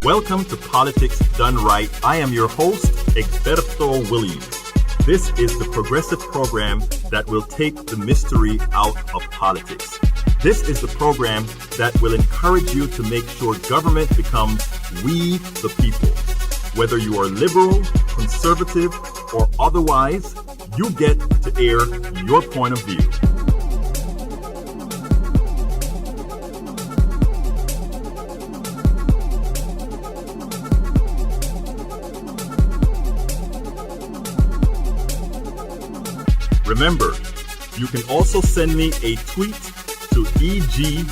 Welcome to Politics Done Right. I am your host, Egberto Williams. This is the progressive program that will take the mystery out of politics. This is the program that will encourage you to make sure government becomes we the people. Whether you are liberal, conservative, or otherwise, you get to air your point of view. Remember, you can also send me a tweet to EGBERTOWILLIES.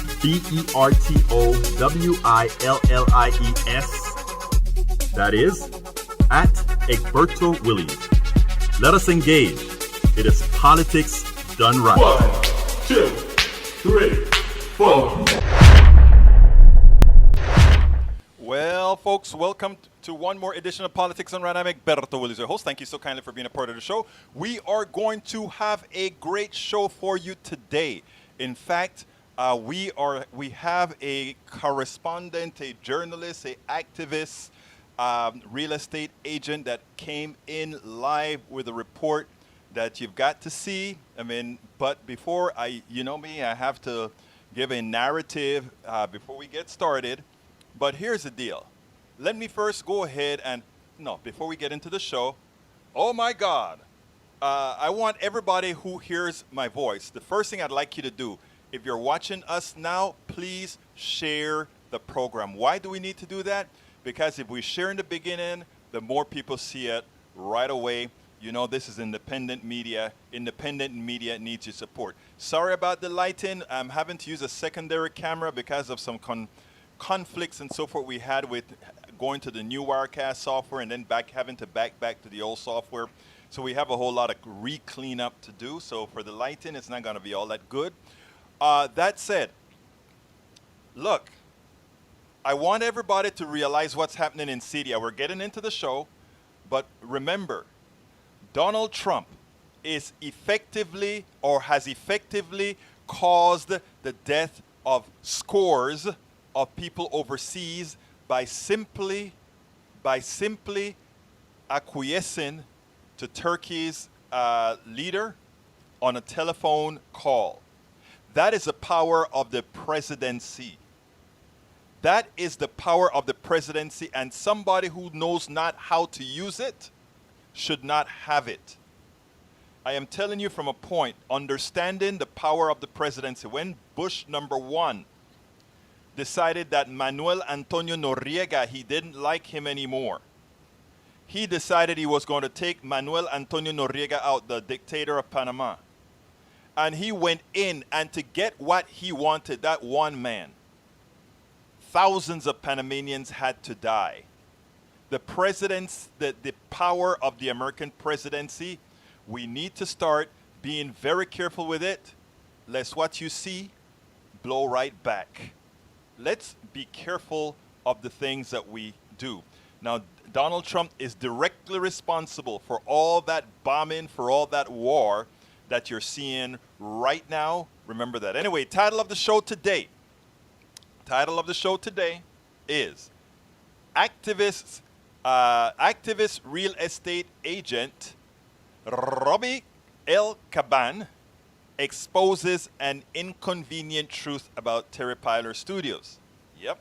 That is, at Egberto Williams. Let us engage. It is politics done right. 1, 2, 3, 4. Well, folks, welcome to one more edition of Politics Done Right. I'm Egberto Williams, your host. Thank you so kindly for being a part of the show. We are going to have a great show for you today. In fact, we have a correspondent, a journalist, an activist, real estate agent that came in live with a report that you've got to see. But before I have to give a narrative before we get started. But here's the deal. Let me first go ahead and, before we get into the show, oh my God, I want everybody who hears my voice, the first thing I'd like you to do, if you're watching us now, please share the program. Why do we need to do that? Because if we share in the beginning, the more people see it right away. You know, this is independent media. Independent media needs your support. Sorry about the lighting. I'm having to use a secondary camera because of some conflicts and so forth we had with going to the new Wirecast software and then having to back to the old software. So we have a whole lot of re-clean up to do. So for the lighting, it's not going to be all that good. That said, look, I want everybody to realize what's happening in Syria. We're getting into the show, but remember, Donald Trump is effectively or has effectively caused the death of scores of people overseas by simply acquiescing to Turkey's leader on a telephone call. That is the power of the presidency. That is the power of the presidency, and somebody who knows not how to use it should not have it. I am telling you from a point, understanding the power of the presidency. When Bush #1 decided that Manuel Antonio Noriega, he didn't like him anymore. He decided he was going to take Manuel Antonio Noriega out, the dictator of Panama. And he went in, and to get what he wanted, that one man, thousands of Panamanians had to die. The power of the American presidency, we need to start being very careful with it, lest what you see blow right back. Let's be careful of the things that we do. Now, Donald Trump is directly responsible for all that bombing, for all that war that you're seeing right now. Remember that. Anyway, title of the show today is activist real estate agent Robby Caban exposes an inconvenient truth about Terry Piler Studios. Yep.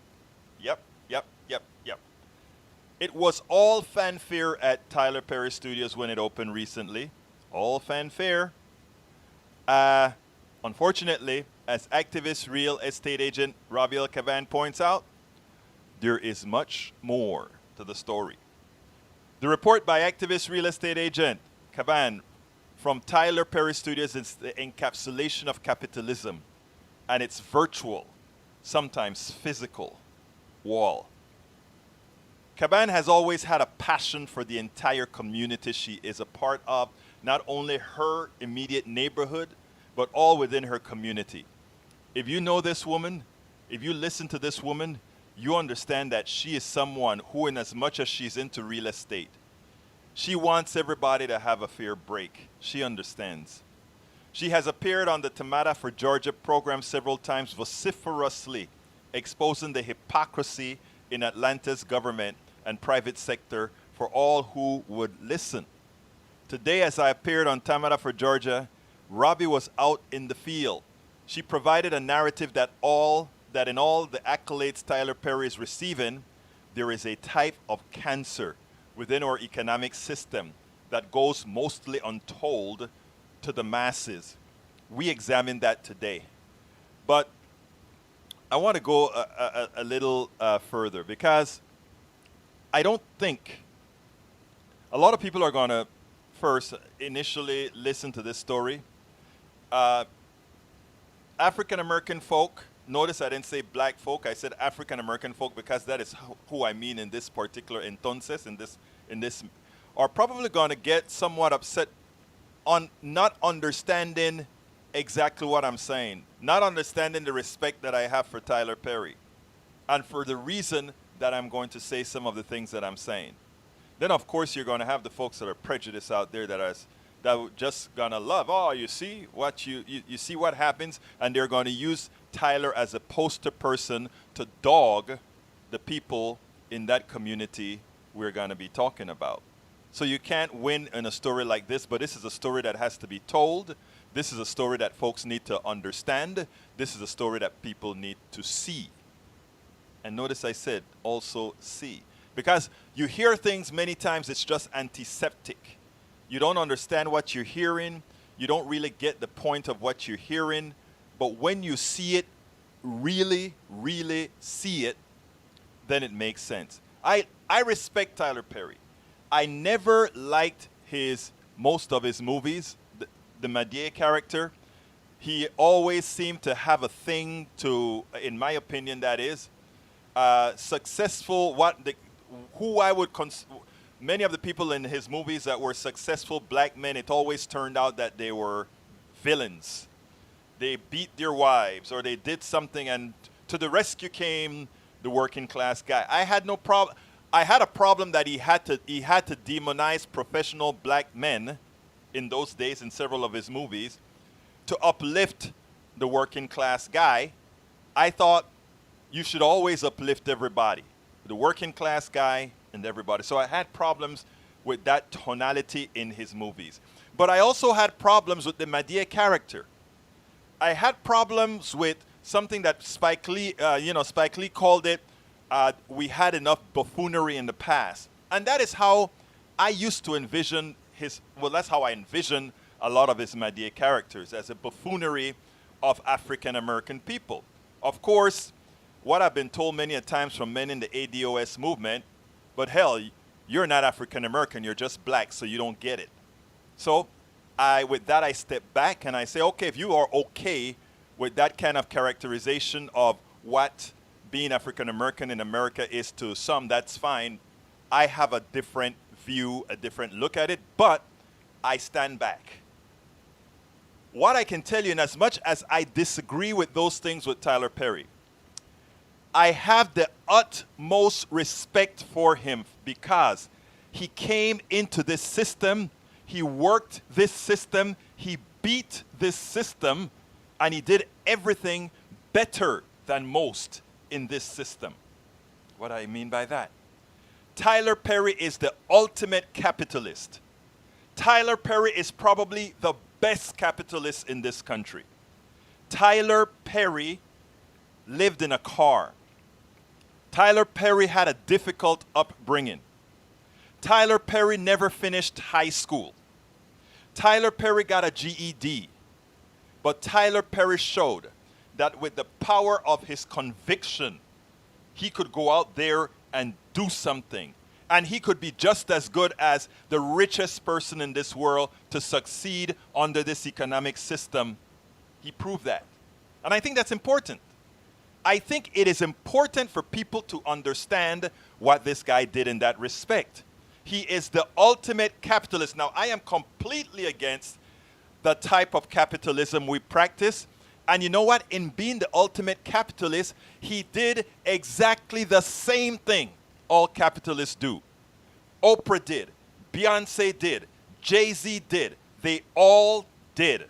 It was all fanfare at Tyler Perry Studios when it opened recently. All fanfare. Unfortunately, as activist real estate agent Robby Caban points out, there is much more to the story. The report by activist real estate agent Caban from Tyler Perry Studios is the encapsulation of capitalism and its virtual, sometimes physical, wall. Caban has always had a passion for the entire community she is a part of, not only her immediate neighborhood, but all within her community. If you know this woman, if you listen to this woman, you understand that she is someone who, in as much as she's into real estate, she wants everybody to have a fair break. She understands. She has appeared on the Tamara for Georgia program several times, vociferously exposing the hypocrisy in Atlanta's government and private sector for all who would listen. Today, as I appeared on Tamara for Georgia, Robby was out in the field. She provided a narrative that in all the accolades Tyler Perry is receiving, there is a type of cancer within our economic system that goes mostly untold to the masses. We examined that today. But I want to go a little further, because I don't think a lot of people are going to first initially listen to this story. African American folk, notice I didn't say black folk, I said African American folk, because that is who I mean in this particular entonces, in this, are probably going to get somewhat upset on not understanding exactly what I'm saying, not understanding the respect that I have for Tyler Perry, and for the reason that I'm going to say some of the things that I'm saying. Then, of course, you're going to have the folks that are prejudiced out there that are just going to love, oh, you see what you see what happens, and they're going to use Tyler as a poster person to dog the people in that community we're going to be talking about. So you can't win in a story like this, but this is a story that has to be told. This is a story that folks need to understand. This is a story that people need to see. And notice I said also see. Because you hear things many times, it's just antiseptic. You don't understand what you're hearing. You don't really get the point of what you're hearing. But when you see it, really, really see it, then it makes sense. I respect Tyler Perry. I never liked most of his movies. The Madier character, he always seemed to have a thing to, in my opinion, that is, successful, many of the people in his movies that were successful black men, it always turned out that they were villains. They beat their wives, or they did something, and to the rescue came the working class guy. I had no problem. I had a problem that he had to demonize professional black men in those days in several of his movies to uplift the working class guy. I thought you should always uplift everybody, the working class guy and everybody. So I had problems with that tonality in his movies. But I also had problems with the Madier character. I had problems with something that Spike Lee called it, we had enough buffoonery in the past. And that is how I used to envision that's how I envision a lot of his Madier characters, as a buffoonery of African American people. Of course, what I've been told many a times from men in the ADOS movement, but hell, you're not African American, you're just black, so you don't get it. So with that, I step back and I say, okay, if you are okay with that kind of characterization of what being African American in America is to some, that's fine. I have a different view, a different look at it, but I stand back. What I can tell you, in as much as I disagree with those things with Tyler Perry, I have the utmost respect for him, because he came into this system, he worked this system, he beat this system, and he did everything better than most in this system. What do I mean by that? Tyler Perry is the ultimate capitalist. Tyler Perry is probably the best capitalist in this country. Tyler Perry lived in a car. Tyler Perry had a difficult upbringing. Tyler Perry never finished high school. Tyler Perry got a GED. But Tyler Perry showed that with the power of his conviction, he could go out there and do something. And he could be just as good as the richest person in this world to succeed under this economic system. He proved that. And I think that's important. I think it is important for people to understand what this guy did in that respect. He is the ultimate capitalist. Now, I am completely against the type of capitalism we practice. And you know what? In being the ultimate capitalist, he did exactly the same thing all capitalists do. Oprah did. Beyonce did. Jay-Z did. They all did.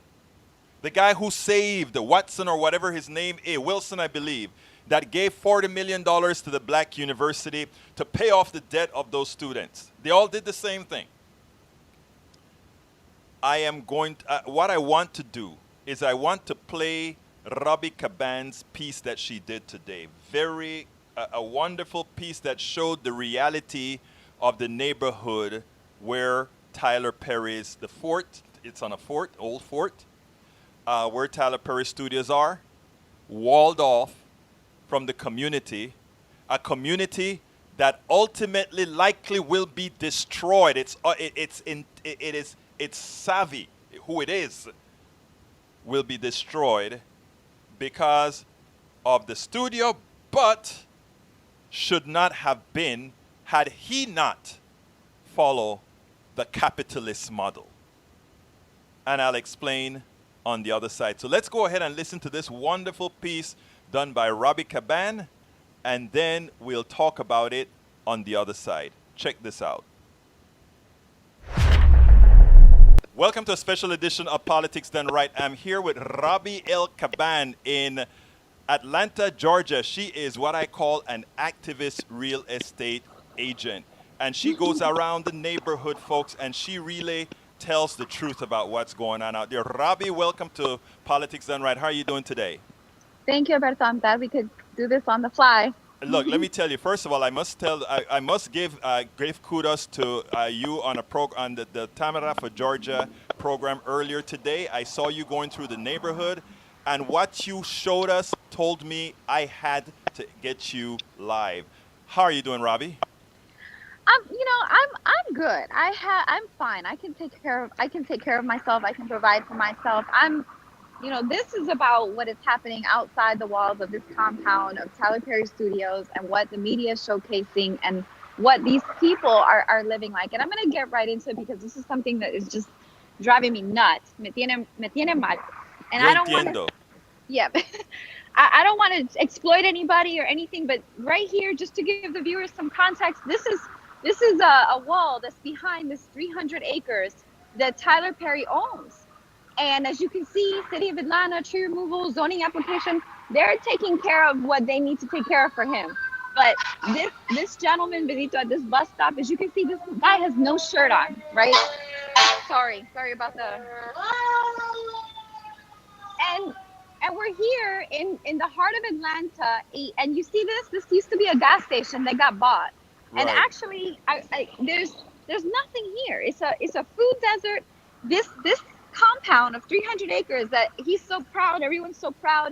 The guy who saved Watson, or whatever his name is, Wilson, I believe, that gave $40 million to the black university to pay off the debt of those students. They all did the same thing. What I want to do is I want to play Robby Caban's piece that she did today. A wonderful piece that showed the reality of the neighborhood where Tyler Perry's, the fort, it's on a fort, old fort, where Tyler Perry Studios are, walled off from the community, a community that ultimately likely will be destroyed. It's savvy, who it is, will be destroyed because of the studio, but should not have been had he not follow the capitalist model. And I'll explain on the other side. So let's go ahead and listen to this wonderful piece done by Robby Caban, and then we'll talk about it on the other side. Check this out. Welcome to a special edition of Politics Done Right. I'm here with Robby L. Caban in Atlanta, Georgia. She is what I call an activist real estate agent. And she goes around the neighborhood, folks, and she really tells the truth about what's going on out there. Robby, welcome to Politics Done Right. How are you doing today? Thank you, Alberto. I'm glad we could do this on the fly. Look, let me tell you. First of all, I must give kudos to you on on the Tamara for Georgia program earlier today. I saw you going through the neighborhood, and what you showed us told me I had to get you live. How are you doing, Robby? I'm good. I'm fine. I can take care of myself. I can provide for myself. This is about what is happening outside the walls of this compound of Tyler Perry Studios and what the media is showcasing and what these people are living like. And I'm going to get right into it because this is something that is just driving me nuts. Me tiene mal. And I don't want to. Yeah. I don't want to exploit anybody or anything, but right here, just to give the viewers some context, this is a wall that's behind this 300 acres that Tyler Perry owns. And as you can see, City of Atlanta, tree removal, zoning application, they're taking care of what they need to take care of for him. But this gentleman, Benito, at this bus stop, as you can see, this guy has no shirt on, right? Sorry about the... And we're here in the heart of Atlanta, and you see this used to be a gas station that got bought. Right. And actually, there's nothing here. It's a food desert. This compound of 300 acres that he's so proud, everyone's so proud,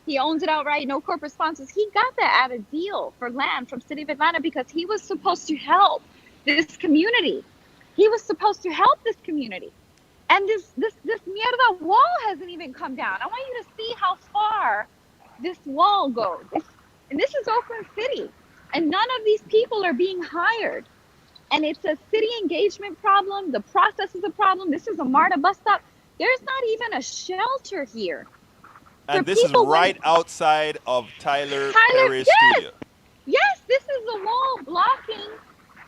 he owns it outright, no corporate sponsors. He got that at a deal for land from City of Atlanta because he was supposed to help this community. He was supposed to help this community. And this mierda wall hasn't even come down. I want you to see how far this wall goes. And this is Oakland City. And none of these people are being hired. And it's a city engagement problem. The process is a problem. This is a MARTA bus stop. There's not even a shelter here. And this is right outside of Tyler Perry's studio. Yes, this is the wall blocking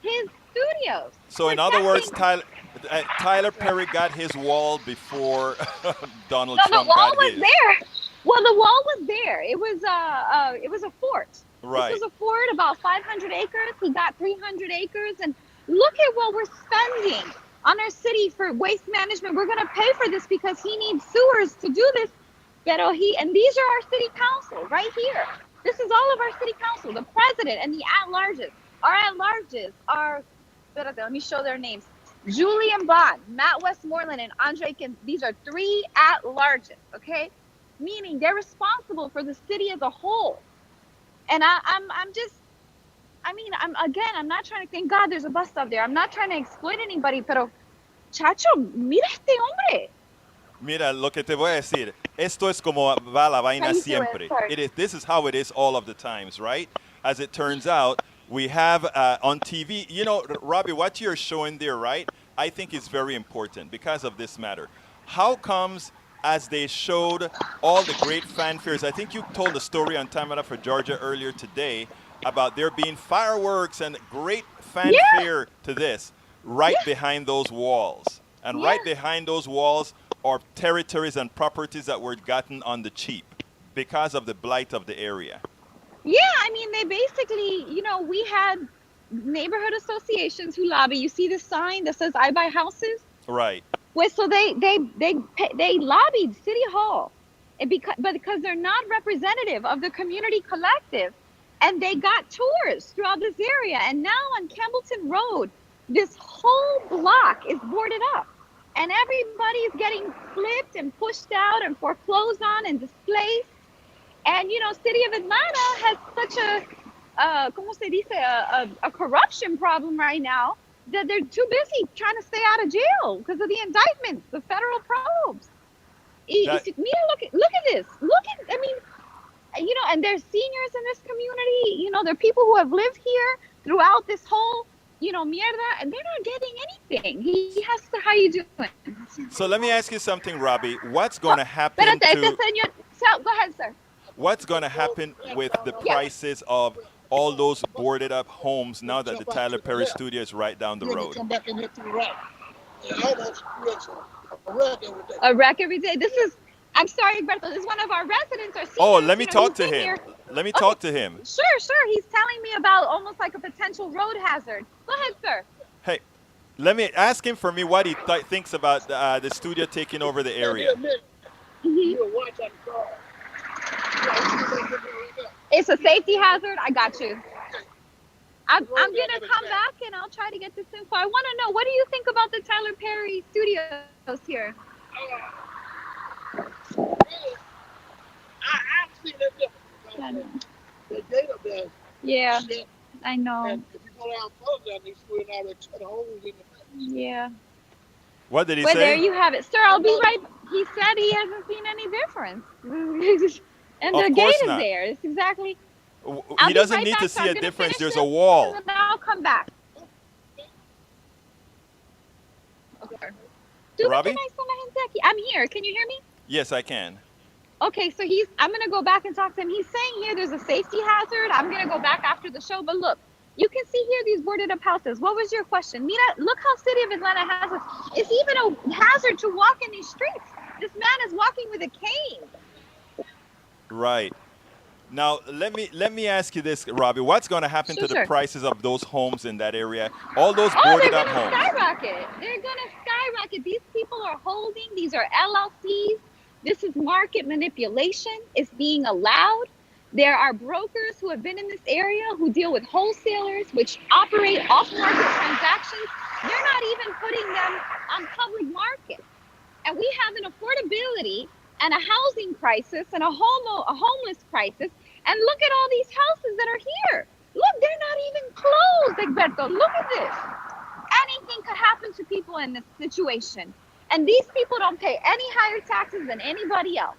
his studios. So in other words, Tyler Perry got his wall before Donald Trump got his. The wall was there. Well, the wall was there. It was a fort. Right. This was a fort, about 500 acres. He got 300 acres. And look at what we're spending on our city for waste management. We're going to pay for this because he needs sewers to do this. And these are our city council right here. This is all of our city council, the president and the at-larges. Our at-larges are, let me show their names. Julian Bond, Matt Westmoreland, and Andre Kins. These are three at-larges, okay? Meaning they're responsible for the city as a whole. And I'm not trying to, thank God there's a bus stop there. I'm not trying to exploit anybody, pero, chacho, mira este hombre. Mira, lo que te voy a decir, esto es como va la vaina siempre. This is how it is all of the times, right? As it turns out, we have on TV, Robby, what you're showing there, right? I think is very important because of this matter. How comes as they showed all the great fanfares, I think you told a story on Tamara for Georgia earlier today about there being fireworks and great fanfare to this right behind those walls. And right behind those walls are territories and properties that were gotten on the cheap because of the blight of the area. Yeah, I mean, they basically, we had neighborhood associations who lobby. You see the sign that says "I buy houses." Right. Well, so they lobbied City Hall, and because they're not representative of the community collective, and they got tours throughout this area. And now on Campbellton Road, this whole block is boarded up, and everybody is getting flipped and pushed out and foreclosed on and displaced. And City of Atlanta has such a como se dice, a corruption problem right now that they're too busy trying to stay out of jail because of the indictments, the federal probes. That Mira, look at this. I mean, and there's seniors in this community. There are people who have lived here throughout this whole, mierda, and they're not getting anything. He has to, how you doing? so let me ask you something, Robbie. What's going to happen Espérate, to señor. So, go ahead, sir. what's going to happen with the prices of all those boarded up homes now that the Tyler Perry studio is right down the road? Come back in here to the right. Yeah, almost a wreck every day. A wreck every day. I'm sorry, Berto. This is one of our residents. Or seniors, Oh, let me talk to who's been him. here. Let me Okay. talk to him. Sure. He's telling me about almost like a potential road hazard. Go ahead, sir. Hey, let me ask him for me what he thinks about the studio taking over the area. You watch on the car. It's a safety hazard. I got you. I'm gonna come back and I'll try to get this info. I want to know, what do you think about the Tyler Perry studios here? I've seen that difference. The gate up there. Yeah, Shit. I know. And if you go down further down these streets now, they cut holes in the fence. Yeah. What did he Well, there say? you have it, sir. I'll be right. He said he hasn't seen any difference, and Of the course gate not. is there. It's exactly. I'll He be doesn't right need back, to so see I'm a gonna difference. finish There's a this, wall. and then I'll come back. Okay. Robbie? I'm here. Can you hear me? Yes, I can. Okay, so I'm gonna go back and talk to him. He's saying here there's a safety hazard. I'm gonna go back after the show. But look, you can see here these boarded up houses. What was your question? Mira, look how City of Atlanta has this. It's even a hazard to walk in these streets. This man is walking with a cane. Right. Now, let me ask you this, Robbie. What's going to happen to the Sure. prices of those homes in that area? All those Oh, they're boarded up gonna homes. skyrocket. They're gonna skyrocket. These people are holding. These are LLCs. This is market manipulation. It's being allowed. There are brokers who have been in this area who deal with wholesalers, which operate off-market transactions. They're not even putting them on public market. And we have an affordability and a housing crisis and a homeless crisis. And look at all these houses that are here. Look, they're not even closed, Egberto. Look at this. Anything could happen to people in this situation. And these people don't pay any higher taxes than anybody else.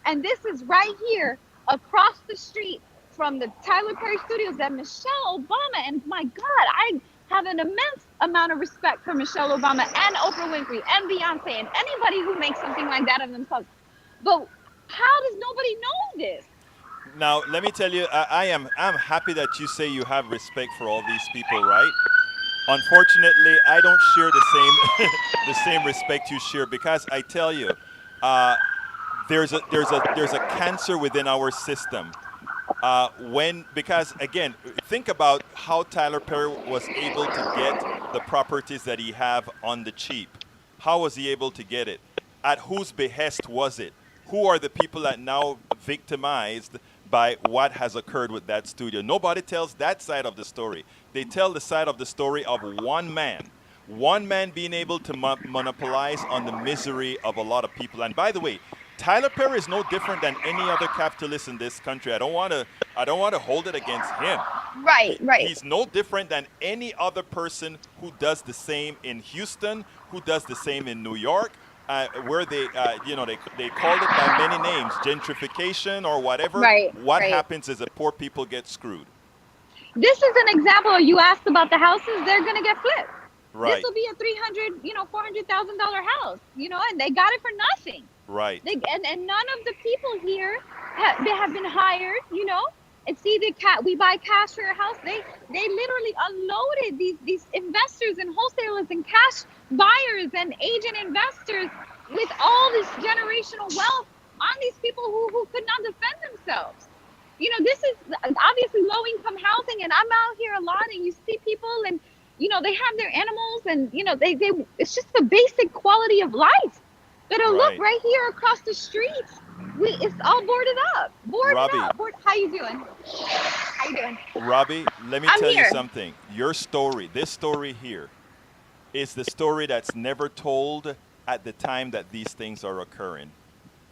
And this is right here across the street from the Tyler Perry Studios that Michelle Obama, and my God, I have an immense amount of respect for Michelle Obama and Oprah Winfrey and Beyonce and anybody who makes something like that of themselves. But how does nobody know this? Now, let me tell you, I'm happy that you say you have respect for all these people, right? Unfortunately, I don't share the same the same respect you share, because I tell you, there's a cancer within our system. Because again, think about how Tyler Perry was able to get the properties that he have on the cheap. How was he able to get it? At whose behest was it? Who are the people that now victimized by what has occurred with that studio? Nobody tells that side of the story. They tell the side of the story of one man being able to monopolize on the misery of a lot of people. And by the way, Tyler Perry is no different than any other capitalist in this country. I don't want to hold it against him. Right. He's no different than any other person who does the same in Houston, who does the same in New York, where they called it by many names, gentrification or whatever. Right. What happens is that poor people get screwed. This is an example. You asked about the houses; they're gonna get flipped. Right. This will be a $400,000 house, and they got it for nothing. Right. And none of the people here they have been hired, And see, we buy cash for your house. They literally unloaded these investors and wholesalers and cash buyers and agent investors with all this generational wealth on these people who could not defend themselves. this is obviously low income housing, and I'm out here a lot, and you see people, and they have their animals, and they it's just the basic quality of life. But look right here across the street, it's all boarded up. Robby, How you doing? How you doing? Robby, let me I'm tell you here. something. Your story, this story here, is the story that's never told at the time that these things are occurring.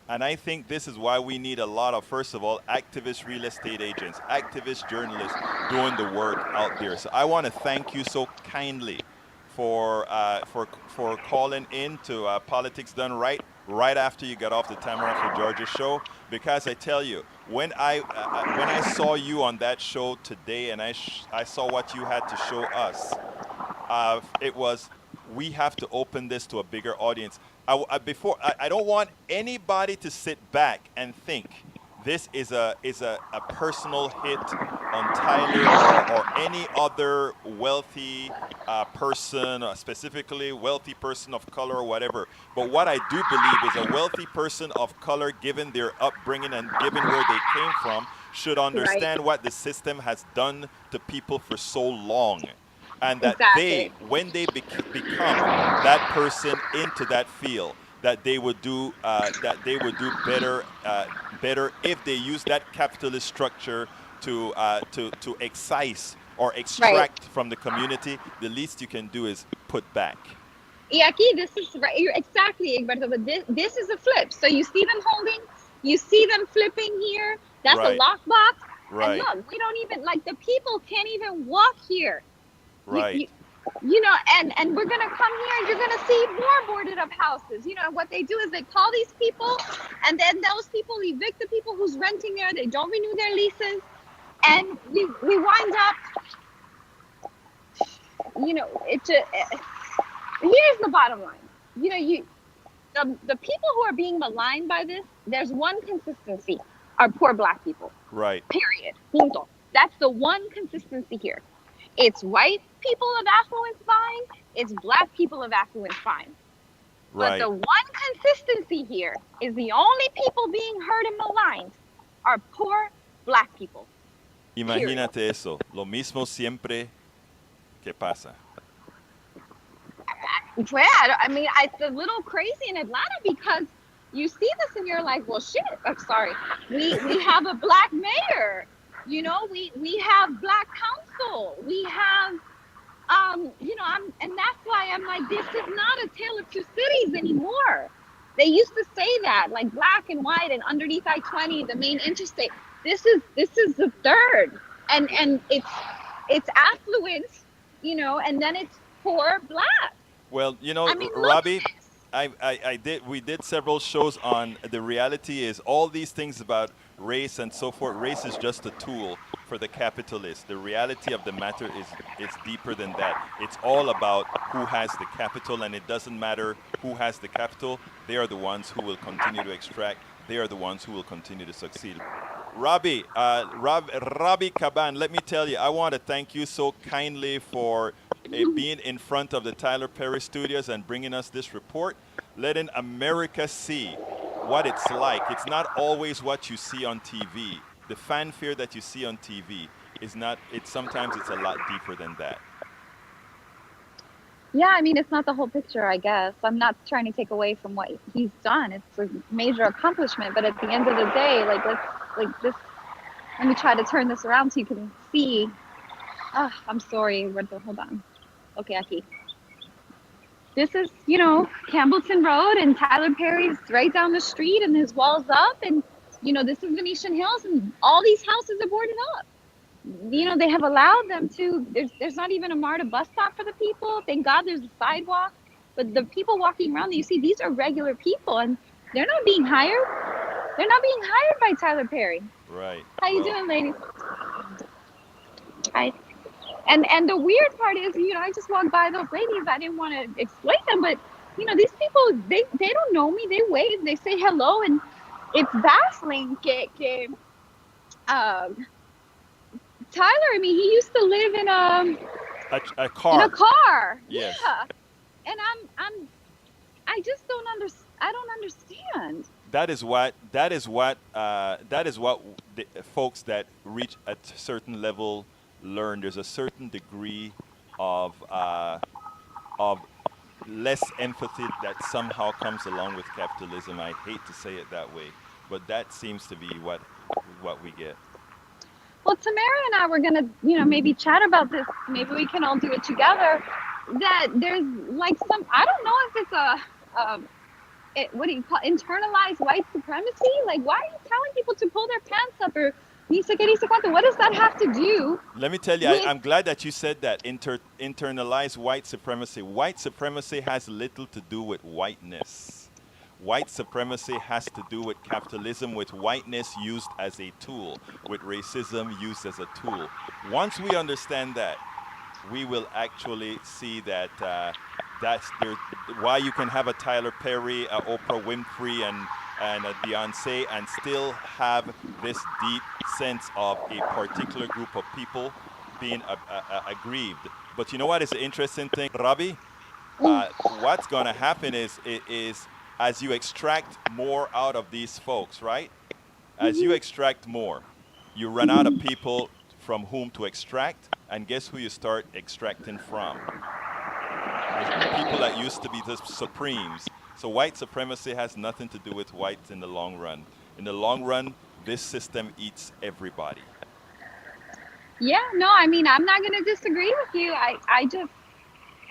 And I think this is why we need a lot of, first of all, activist real estate agents, activist journalists doing the work out there. So I want to thank you so kindly for calling in to Politics Done right after you got off the Tamara for Georgia show. Because I tell you, when I saw you on that show today, and I saw what you had to show us, it was, we have to open this to a bigger audience. I don't want anybody to sit back and think this is a personal hit on Tyler or any other wealthy person, specifically wealthy person of color or whatever. But what I do believe is a wealthy person of color, given their upbringing and given where they came from, should understand what the system has done to people for so long. And that Exactly. when they become that person into that field, that they would do better if they use that capitalist structure to excise or extract from the community. The least you can do is put back. Aquí, this is right. You're exactly, Egberto. But this is a flip. So you see them holding, you see them flipping here. That's a lockbox. Right. And look, we don't even the people can't even walk here. Right. And we're gonna come here, and you're gonna see more boarded up houses. What they do is they call these people, and then those people evict the people who's renting there. They don't renew their leases, and we wind up. Here's the bottom line. The people who are being maligned by this, there's one consistency: are poor Black people. Right. Period. Punto. That's the one consistency here. It's white people of affluence fine. It's Black people of affluence fine. Right. But the one consistency here is the only people being hurt and maligned are poor Black people. Imagínate eso. Lo mismo siempre que pasa. It's a little crazy in Atlanta because you see this and you're like, well, shit. I'm sorry. We have a Black mayor. We have Black council. We have, and that's why I'm like, this is not a tale of two cities anymore. They used to say that, like black and white, and underneath I-20, the main interstate. This is the third, and it's affluent, and then it's poor Black. Well, Robby, we did several shows on the reality is all these things about race and so forth. Race is just a tool for the capitalists. The reality of the matter is deeper than that. It's all about who has the capital, and it doesn't matter who has the capital. They are the ones who will continue to extract. They are the ones who will continue to succeed. Robby, Robby Caban, let me tell you, I want to thank you so kindly for being in front of the Tyler Perry studios and bringing us this report, letting America see what it's like. It's not always what you see on TV. The fanfare that you see on TV is not, sometimes it's a lot deeper than that. Yeah, it's not the whole picture, I guess. I'm not trying to take away from what he's done. It's a major accomplishment, but at the end of the day, let me try to turn this around so you can see. I'm sorry, Roberto, hold on. Okay, aquí. This is, Campbellton Road, and Tyler Perry's right down the street, and his wall's up, and, this is Venetian Hills, and all these houses are boarded up. They have allowed them to, there's not even a MARTA bus stop for the people. Thank God there's a sidewalk. But the people walking around, you see, these are regular people, and they're not being hired. They're not being hired by Tyler Perry. Right. How you doing, ladies? Hi. And the weird part is, I just walked by those ladies. I didn't want to exploit them, but, these people, they don't know me. They wave, they say hello, and it's baffling Tyler, he used to live in a car. In a car. Yes. Yeah. And I just don't understand. that is what the folks that reach a certain level learn. There's a certain degree of less empathy that somehow comes along with capitalism. I hate to say it that way, but that seems to be what we get. Well, Tamara and I were gonna, maybe chat about this. Maybe we can all do it together. That there's like some, I don't know if it's what do you call internalized white supremacy? Like, why are you telling people to pull their pants up or ni sé qué, ni sé cuánto? What does that have to do Let me tell you, with? I'm glad that you said that. Internalized white supremacy. White supremacy has little to do with whiteness. White supremacy has to do with capitalism, with whiteness used as a tool, with racism used as a tool. Once we understand that, we will actually see that that's there. Why you can have a Tyler Perry, a Oprah Winfrey, and a Beyonce, and still have this deep sense of a particular group of people being aggrieved. But you know what is the interesting thing, Robbie? What's going to happen is as you extract more out of these folks, right? As you extract more, you run out of people from whom to extract, and guess who you start extracting from? The people that used to be the supremes. So white supremacy has nothing to do with whites in the long run. In the long run, this system eats everybody. Yeah, no, I mean, I'm not gonna disagree with you. I just,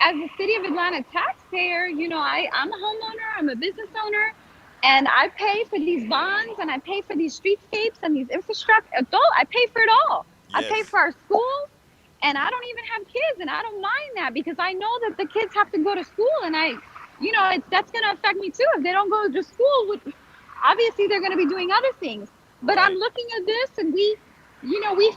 as a City of Atlanta taxpayer, I'm a homeowner, I'm a business owner, and I pay for these bonds and I pay for these streetscapes and these infrastructure. I pay for it all. I pay Yes. for our schools, and I don't even have kids, and I don't mind that because I know that the kids have to go to school, and that's going to affect me too if they don't go to school. Obviously, they're going to be doing other things. But I'm Right. looking at this, and we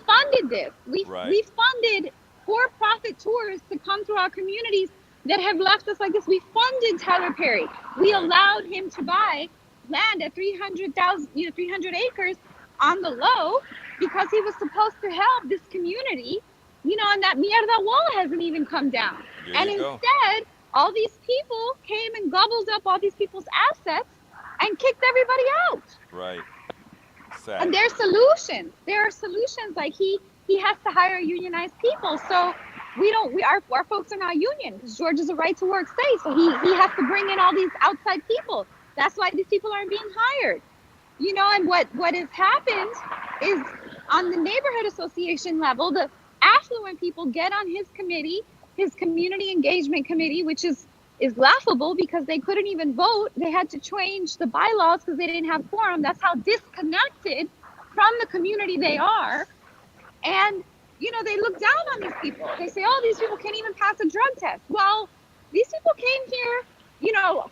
funded this. We funded for-profit tours to come to our communities that have left us like this. We funded Tyler Perry. We Right. allowed him to buy land at 300 acres on the low because he was supposed to help this community, and that mierda wall hasn't even come down. There And you go. instead, all these people came and gobbled up all these people's assets and kicked everybody out. Right. Sad. And there are solutions like he has to hire unionized people. So our folks are not union because Georgia's a right to work state. So he has to bring in all these outside people. That's why these people aren't being hired. And what has happened is on the neighborhood association level, the affluent people get on his committee, his community engagement committee, which is laughable because they couldn't even vote. They had to change the bylaws because they didn't have quorum. That's how disconnected from the community they are. And, they look down on these people. They say, oh, these people can't even pass a drug test. Well, these people came here,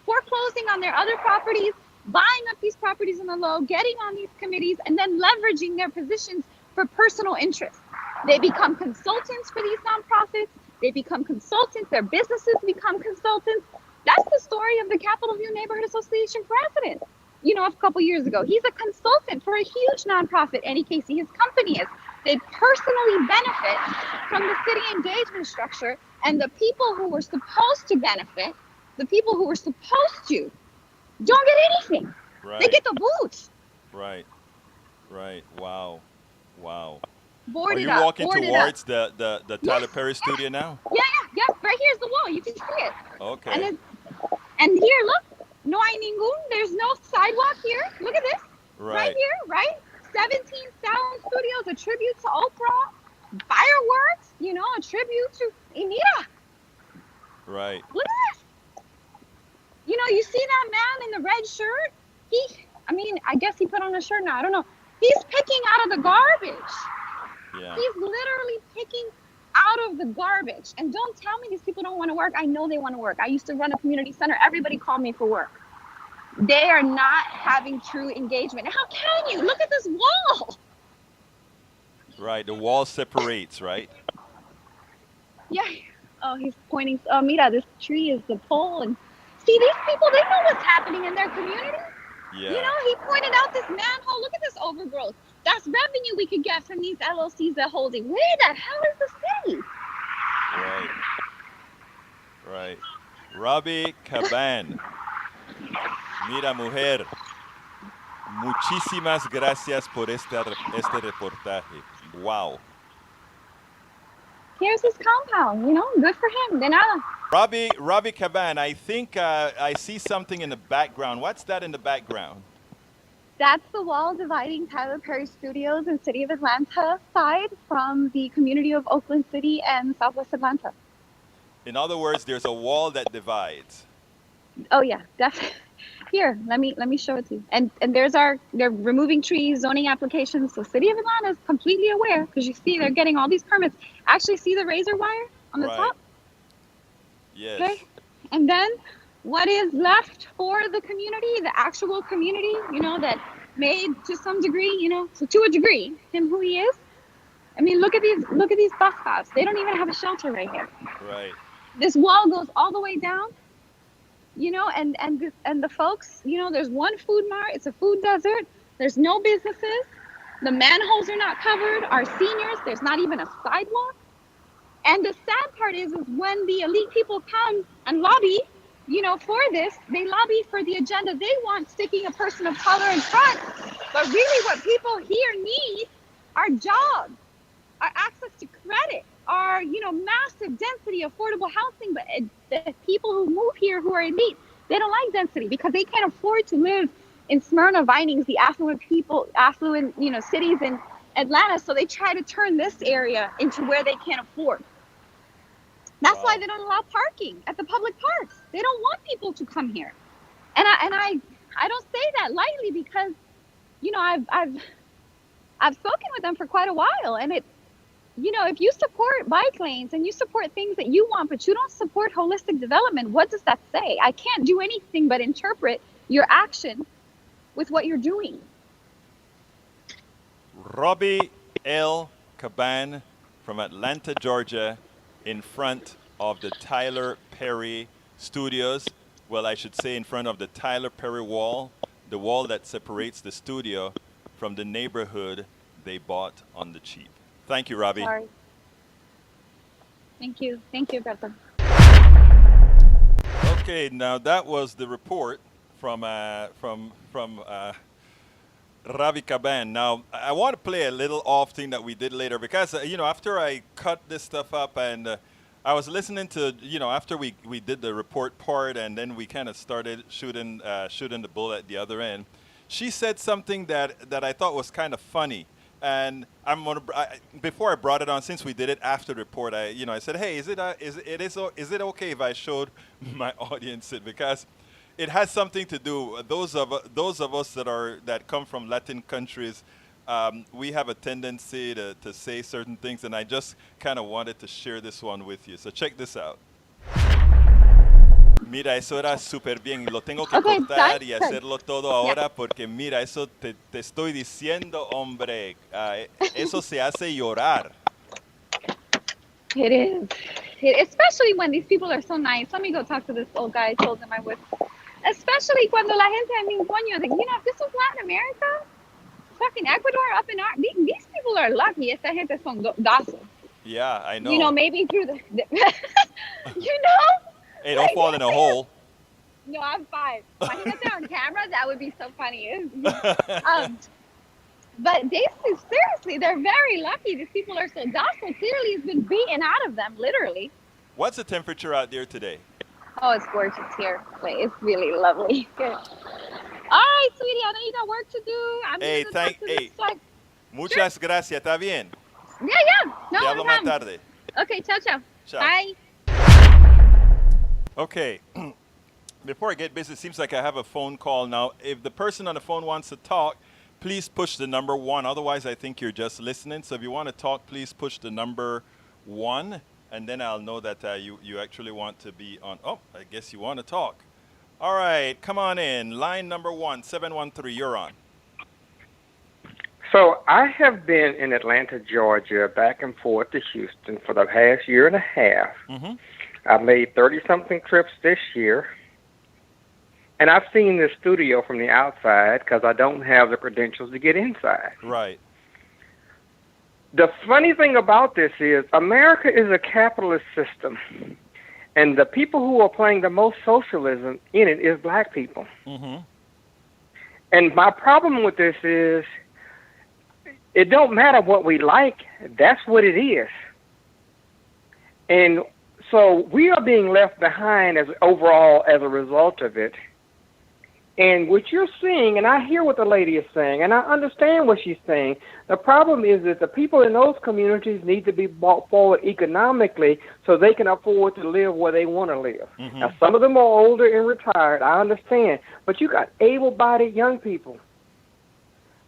foreclosing on their other properties, buying up these properties in the low, getting on these committees, and then leveraging their positions for personal interest. They become consultants for these nonprofits. They become consultants. Their businesses become consultants. That's the story of the Capitol View Neighborhood Association president, a couple years ago. He's a consultant for a huge nonprofit, NEKC. His company is. They personally benefit from the city engagement structure, and the people who were supposed to benefit, the people who were supposed to, don't get anything. Right. They get the boot. Right. Wow. Are Boarded you up. walking boarded towards up. the Tyler Perry studio now? Yeah. Right here's the wall. You can see it. Okay. And here, look. No hay ningún. There's no sidewalk here. Look at this. Right here, right? 17 sound studios, a tribute to Oprah. Fireworks, a tribute to Anita. Right. Look at this. You see that man in the red shirt? I guess he put on a shirt now. I don't know. He's picking out of the garbage. Yeah. He's literally picking out of the garbage. And don't tell me these people don't want to work. I know they want to work. I used to run a community center. Everybody called me for work. They are not having true engagement. How can you? Look at this wall. Right. The wall separates, right? Yeah. Oh, he's pointing. Oh, mira, this tree is the pole. And see, these people, they know what's happening in their community. Yeah. He pointed out this manhole. Look at this overgrowth. That's revenue we could get from these LLCs that hold it. Where the hell is the city? Right. Robby Caban. Mira, mujer. Muchísimas gracias por este reportaje. Wow. Here's his compound, you know, good for him. De nada. Robby Caban, I think I see something in the background. What's that in the background? That's the wall dividing Tyler Perry Studios and City of Atlanta side from the community of Oakland City and Southwest Atlanta. In other words, there's a wall that divides. Oh yeah, definitely. Here, let me show it to you. And they're removing trees, zoning applications. So City of Atlanta is completely aware because you see they're getting all these permits. Actually, see the razor wire on the top? Yes. Okay. And then what is left for the community, the actual community, you know, that made to some degree, you know, so to a degree, him who he is. I mean, look at these bus stops. They don't even have a shelter right here. Right. This wall goes all the way down. You know, and the folks, you know, there's one food mart. It's a food desert. There's no businesses. The manholes are not covered. Our seniors, there's not even a sidewalk. And the sad part is when the elite people come and lobby, you know, for this, they lobby for the agenda they want, sticking a person of color in front. But really what people here need are jobs, are access to credit, are, you know, massive density, affordable housing. But the people who move here who are elite, they don't like density because they can't afford to live in Smyrna, Vinings, the affluent, you know, cities in Atlanta. So they try to turn this area into where they can't afford. That's why they don't allow parking at the public parks. They don't want people to come here. And I don't say that lightly because, you know, I've spoken with them for quite a while, and it's, you know, if you support bike lanes and you support things that you want, but you don't support holistic development, what does that say? I can't do anything but interpret your action with what you're doing. Robby L. Caban from Atlanta, Georgia, in front of the Tyler Perry Studios. Well, I should say in front of the Tyler Perry wall, the wall that separates the studio from the neighborhood they bought on the cheap. Thank you, Robby. Sorry. Thank you, Berta. Okay, now that was the report from Robby Caban. Now, I want to play a little off thing that we did later because, you know, after I cut this stuff up and I was listening to, you know, after we did the report part and then we kind of started shooting the bull at the other end, she said something that I thought was kind of funny. And before I brought it on, since we did it after the report, I said, hey, is it okay if I showed my audience it, because it has something to do. Those of us that come from Latin countries, we have a tendency to say certain things, and I just kind of wanted to share this one with you. So check this out. Mira, eso era súper bien. Lo tengo que cortar y hacerlo todo ahora porque mira, eso te estoy diciendo, hombre. Eso se hace llorar. It is. Especially when these people are so nice. Let me go talk to this old guy I told him I would. Especially cuando la gente, I mean, coño, you know, if this was Latin America, fucking Ecuador, up in our, these people are lucky. Esta gente son docile. Yeah, I know. You know, maybe through the you know? Hey, don't fall in a hole. No, I'm fine. Imagínate on camera, that would be so funny. But seriously, they're very lucky. These people are so docile. Clearly, it's been beaten out of them, literally. What's the temperature out there today? Oh, it's gorgeous here. Like, it's really lovely. Good. All right, sweetie, I know you got work to do. Muchas gracias. ¿Está bien? Yeah. No, te hablo más tarde. Okay, ciao. Bye. Okay. Before I get busy, it seems like I have a phone call now. If the person on the phone wants to talk, please push the number 1. Otherwise, I think you're just listening. So if you want to talk, please push the number 1, and then I'll know that you actually want to be on. Oh, I guess you want to talk. All right, come on in. Line number 1, 713, you're on. So I have been in Atlanta, Georgia, back and forth to Houston for the past year and a half. Mm-hmm. I've made 30-something trips this year. And I've seen the studio from the outside because I don't have the credentials to get inside. Right. The funny thing about this is America is a capitalist system. And the people who are playing the most socialism in it is black people. Mm-hmm. And my problem with this is, it don't matter what we like. That's what it is. And so we are being left behind as overall as a result of it. And what you're seeing, and I hear what the lady is saying, and I understand what she's saying. The problem is that the people in those communities need to be brought forward economically so they can afford to live where they want to live. Mm-hmm. Now, some of them are older and retired, I understand, but you got able-bodied young people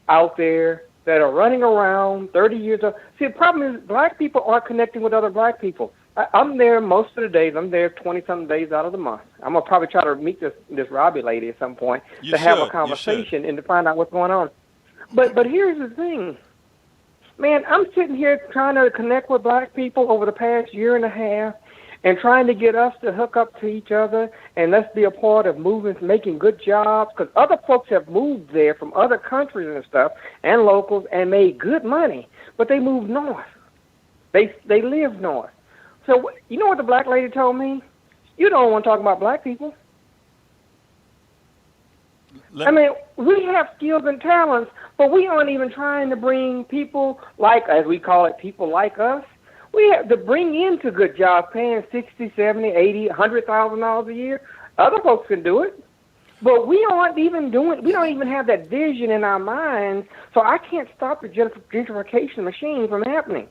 out there that are running around 30 years old. See, the problem is black people aren't connecting with other black people. I'm there most of the days. I'm there 20-something days out of the month. I'm going to probably try to meet this Robby lady at some point have a conversation and to find out what's going on. But here's the thing. Man, I'm sitting here trying to connect with black people over the past year and a half and trying to get us to hook up to each other and let's be a part of movements, making good jobs, because other folks have moved there from other countries and stuff and locals and made good money, but they moved north. They live north. So you know what the black lady told me? You don't want to talk about black people. I mean, we have skills and talents, but we aren't even trying to bring people like, as we call it, people like us. We have to bring into good jobs paying $60, $70, $80, $100,000 a year. Other folks can do it. But we aren't even doing, we don't even have that vision in our minds, so I can't stop the gentrification machine from happening.